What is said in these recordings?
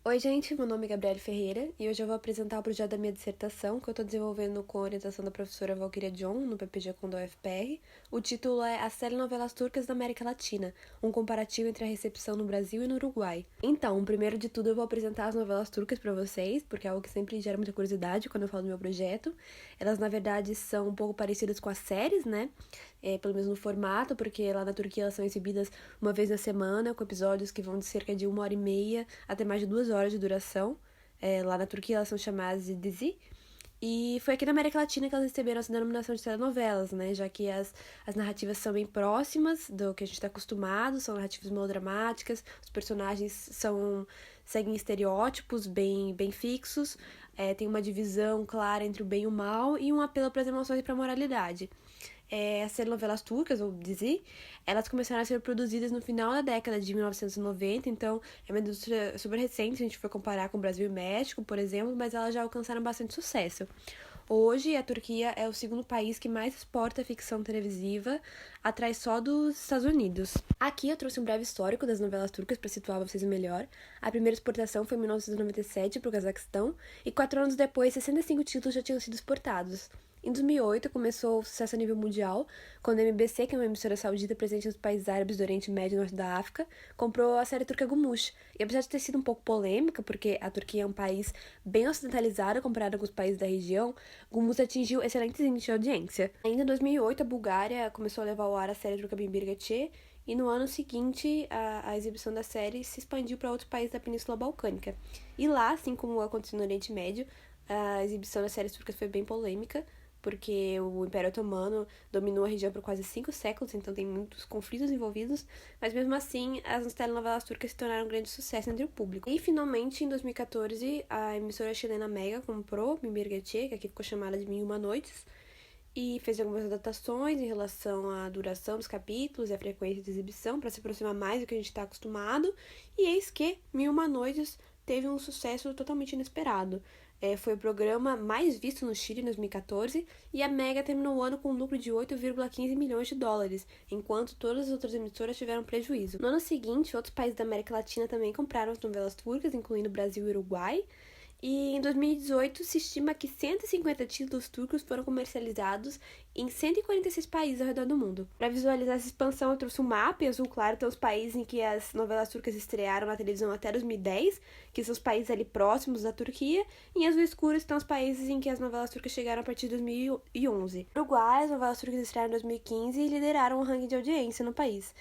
Oi, gente, meu nome é Gabriele Ferreira e hoje eu vou apresentar o projeto da minha dissertação que eu estou desenvolvendo com a orientação da professora Valquíria John, no PPG com da UFPR. O título é As telenovelas turcas da América Latina, um comparativo entre a recepção no Brasil e no Uruguai. Então, primeiro de tudo eu vou apresentar as novelas turcas para vocês, porque é algo que sempre gera muita curiosidade quando eu falo do meu projeto. Elas, na verdade, são um pouco parecidas com as séries, né? Pelo menos no formato, porque lá na Turquia elas são exibidas uma vez na semana, com episódios que vão de cerca de 1h30 até mais de 2 horas de duração. Lá na Turquia elas são chamadas de dizi. E foi aqui na América Latina que elas receberam essa denominação de telenovelas, né? Já que as narrativas são bem próximas do que a gente está acostumado, são narrativas melodramáticas, os personagens seguem estereótipos bem fixos, tem uma divisão clara entre o bem e o mal e um apelo para as emoções e para a moralidade. As telenovelas turcas, ou dizi, elas começaram a ser produzidas no final da década de 1990, então é uma indústria super recente se a gente for comparar com o Brasil e México, por exemplo, mas elas já alcançaram bastante sucesso. Hoje, a Turquia é o segundo país que mais exporta ficção televisiva, atrás só dos Estados Unidos. Aqui eu trouxe um breve histórico das novelas turcas para situar vocês melhor. A primeira exportação foi em 1997 para o Cazaquistão, e 4 anos depois, 65 títulos já tinham sido exportados. Em 2008, começou o sucesso a nível mundial, quando a MBC, que é uma emissora saudita presente nos países árabes do Oriente Médio e Norte da África, comprou a série turca Gumush. E apesar de ter sido um pouco polêmica, porque a Turquia é um país bem ocidentalizado comparado com os países da região, Gumush atingiu excelentes índices de audiência. Ainda em 2008, a Bulgária começou a levar ao ar a série turca Bimbir Gece, e no ano seguinte, a exibição da série se expandiu para outros países da Península Balcânica. E lá, assim como aconteceu no Oriente Médio, a exibição das séries turcas foi bem polêmica, porque o Império Otomano dominou a região por quase 5 séculos, então tem muitos conflitos envolvidos, mas mesmo assim as telenovelas turcas se tornaram um grande sucesso entre o público. E finalmente, em 2014, a emissora chilena Mega comprou Mimir Gece, que aqui ficou chamada de Mil e Uma Noites, e fez algumas adaptações em relação à duração dos capítulos e à frequência de exibição para se aproximar mais do que a gente está acostumado, e eis que Mil e Uma Noites teve um sucesso totalmente inesperado. Foi o programa mais visto no Chile em 2014 e a Mega terminou o ano com um lucro de 8,15 milhões de dólares, enquanto todas as outras emissoras tiveram prejuízo. No ano seguinte, outros países da América Latina também compraram as novelas turcas, incluindo Brasil e Uruguai. E em 2018 se estima que 150 títulos turcos foram comercializados em 146 países ao redor do mundo. Para visualizar essa expansão, eu trouxe um mapa. Em azul claro estão os países em que as novelas turcas estrearam na televisão até 2010, que são os países ali próximos da Turquia. E em azul escuro estão os países em que as novelas turcas chegaram a partir de 2011. No Uruguai, as novelas turcas estrearam em 2015 e lideraram o ranking de audiência no país.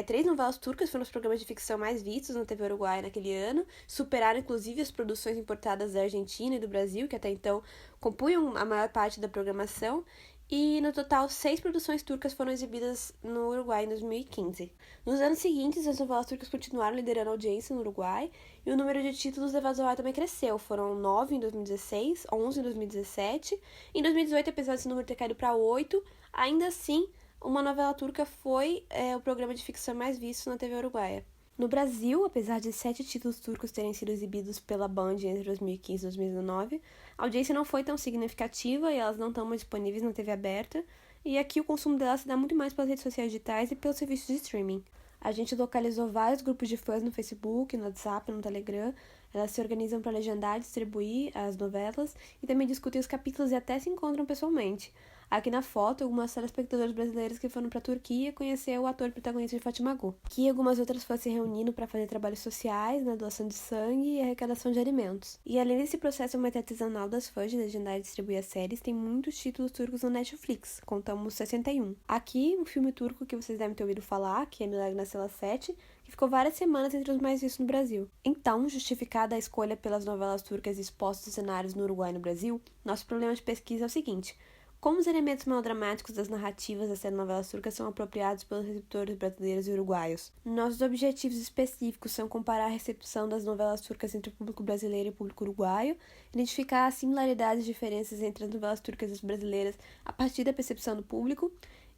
3 novelas turcas foram os programas de ficção mais vistos na TV Uruguai naquele ano, superaram inclusive as produções importadas da Argentina e do Brasil, que até então compunham a maior parte da programação, e no total 6 produções turcas foram exibidas no Uruguai em 2015. Nos anos seguintes, as novelas turcas continuaram liderando a audiência no Uruguai, e o número de títulos levados ao ar também cresceu. Foram 9 em 2016, 11 em 2017, em 2018, apesar desse número ter caído para 8, ainda assim uma novela turca foi o programa de ficção mais visto na TV uruguaia. No Brasil, apesar de 7 títulos turcos terem sido exibidos pela Band entre 2015 e 2019, a audiência não foi tão significativa e elas não estão mais disponíveis na TV aberta, e aqui o consumo delas se dá muito mais pelas redes sociais digitais e pelos serviços de streaming. A gente localizou vários grupos de fãs no Facebook, no WhatsApp, no Telegram. Elas se organizam para legendar e distribuir as novelas e também discutem os capítulos e até se encontram pessoalmente. Aqui na foto, algumas telespectadoras brasileiras que foram para a Turquia conhecer o ator protagonista de Fátima Gu. Aqui, algumas outras fãs se reunindo para fazer trabalhos sociais, na doação de sangue e arrecadação de alimentos. E além desse processo muito artesanal das fãs de legendar e distribuir as séries, tem muitos títulos turcos no Netflix, contamos 61. Aqui, um filme turco que vocês devem ter ouvido falar, que é Milagre na Cela 7, que ficou várias semanas entre os mais vistos no Brasil. Então, justificada a escolha pelas novelas turcas expostas em cenários no Uruguai e no Brasil, nosso problema de pesquisa é o seguinte: como os elementos melodramáticos das narrativas das telenovelas turcas são apropriados pelos receptores brasileiros e uruguaios? Nossos objetivos específicos são comparar a recepção das novelas turcas entre o público brasileiro e o público uruguaio, identificar as similaridades e diferenças entre as novelas turcas e as brasileiras a partir da percepção do público,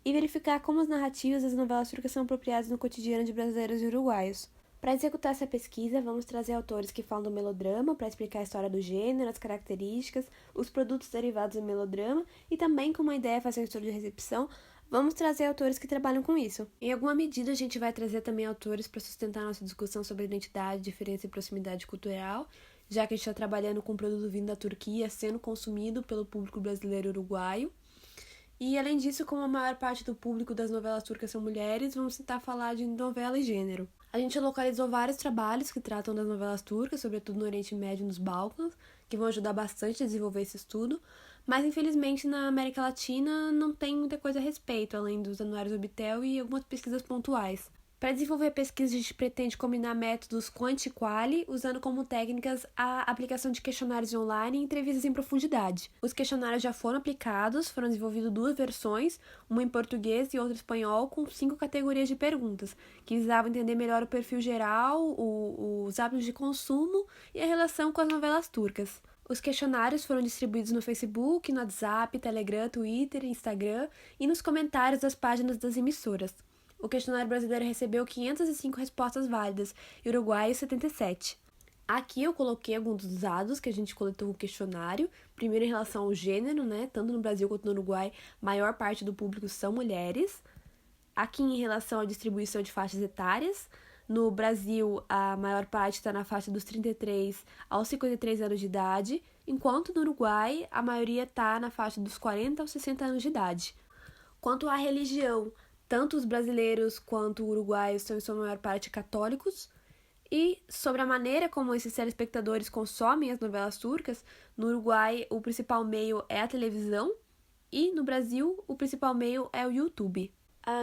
e verificar como as narrativas das novelas turcas são apropriadas no cotidiano de brasileiros e uruguaios. Para executar essa pesquisa, vamos trazer autores que falam do melodrama para explicar a história do gênero, as características, os produtos derivados do melodrama e também, com uma ideia, fazer um estudo de recepção Vamos trazer autores que trabalham com isso. Em alguma medida, a gente vai trazer também autores para sustentar nossa discussão sobre identidade, diferença e proximidade cultural, já que a gente está trabalhando com um produto vindo da Turquia sendo consumido pelo público brasileiro e uruguaio. E, além disso, como a maior parte do público das novelas turcas são mulheres, vamos tentar falar de novela e gênero. A gente localizou vários trabalhos que tratam das novelas turcas, sobretudo no Oriente Médio e nos Balcãs, que vão ajudar bastante a desenvolver esse estudo, mas infelizmente na América Latina não tem muita coisa a respeito, além dos anuários Obtel e algumas pesquisas pontuais. Para desenvolver a pesquisa, a gente pretende combinar métodos quant e quali, usando como técnicas a aplicação de questionários online e entrevistas em profundidade. Os questionários já foram aplicados, foram desenvolvidas 2 versões, uma em português e outra em espanhol, com 5 categorias de perguntas, que visavam entender melhor o perfil geral, os hábitos de consumo e a relação com as novelas turcas. Os questionários foram distribuídos no Facebook, no WhatsApp, Telegram, Twitter, Instagram e nos comentários das páginas das emissoras. O questionário brasileiro recebeu 505 respostas válidas e o uruguaio 77. Aqui eu coloquei alguns dos dados que a gente coletou no questionário. Primeiro, em relação ao gênero, né? Tanto no Brasil quanto no Uruguai, maior parte do público são mulheres. Aqui, em relação à distribuição de faixas etárias, no Brasil, a maior parte está na faixa dos 33 aos 53 anos de idade, enquanto no Uruguai, a maioria está na faixa dos 40 aos 60 anos de idade. Quanto à religião, tanto os brasileiros quanto os uruguaios são, em sua maior parte, católicos. E sobre a maneira como esses telespectadores consomem as novelas turcas, no Uruguai o principal meio é a televisão e no Brasil o principal meio é o YouTube.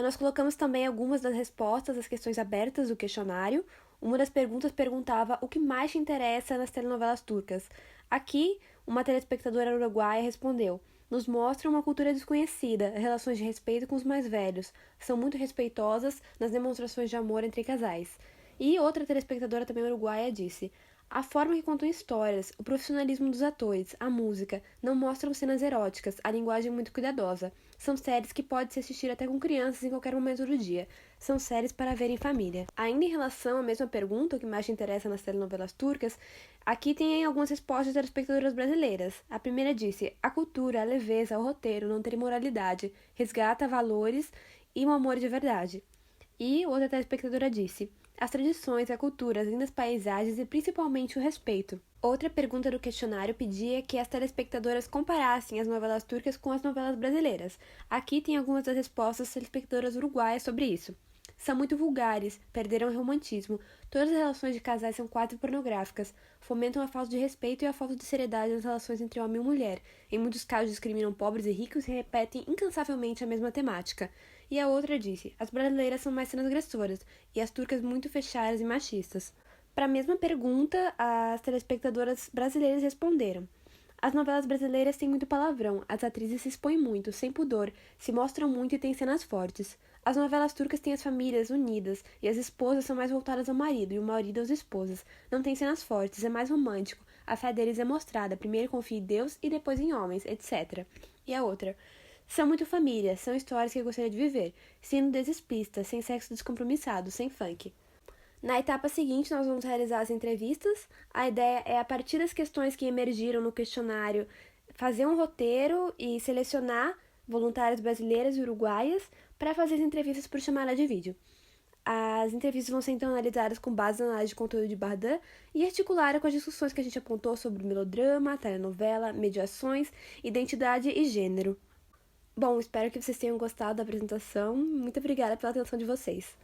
Nós colocamos também algumas das respostas às questões abertas do questionário. Uma das perguntas perguntava o que mais te interessa nas telenovelas turcas. Aqui, uma telespectadora uruguaia respondeu: nos mostram uma cultura desconhecida, relações de respeito com os mais velhos, são muito respeitosas nas demonstrações de amor entre casais. E outra telespectadora também uruguaia disse: a forma que contam histórias, o profissionalismo dos atores, a música, não mostram cenas eróticas, a linguagem é muito cuidadosa. São séries que pode se assistir até com crianças em qualquer momento do dia. São séries para ver em família. Ainda em relação à mesma pergunta, o que mais te interessa nas telenovelas turcas, aqui tem algumas respostas das espectadoras brasileiras. A primeira disse: a cultura, a leveza, o roteiro, não ter imoralidade, resgata valores e um amor de verdade. E outra telespectadora disse: as tradições, a cultura, as lindas paisagens e principalmente o respeito. Outra pergunta do questionário pedia que as telespectadoras comparassem as novelas turcas com as novelas brasileiras. Aqui tem algumas das respostas das telespectadoras uruguaias sobre isso. São muito vulgares, perderam o romantismo. Todas as relações de casais são quase pornográficas. Fomentam a falta de respeito e a falta de seriedade nas relações entre homem e mulher. Em muitos casos discriminam pobres e ricos e repetem incansavelmente a mesma temática. E a outra disse: as brasileiras são mais transgressoras e as turcas muito fechadas e machistas. Para a mesma pergunta, as telespectadoras brasileiras responderam: as novelas brasileiras têm muito palavrão, as atrizes se expõem muito, sem pudor, se mostram muito e têm cenas fortes. As novelas turcas têm as famílias unidas e as esposas são mais voltadas ao marido e o marido às esposas. Não tem cenas fortes, é mais romântico. A fé deles é mostrada, primeiro confia em Deus e depois em homens, etc. E a outra: são muito família, são histórias que eu gostaria de viver, sendo desexplícitas, sem sexo descompromissado, sem funk. Na etapa seguinte, nós vamos realizar as entrevistas. A ideia é, a partir das questões que emergiram no questionário, fazer um roteiro e selecionar voluntárias brasileiras e uruguaias para fazer as entrevistas por chamada de vídeo. As entrevistas vão ser então analisadas com base na análise de conteúdo de Bardan e articuladas com as discussões que a gente apontou sobre melodrama, telenovela, mediações, identidade e gênero. Bom, espero que vocês tenham gostado da apresentação. Muito obrigada pela atenção de vocês.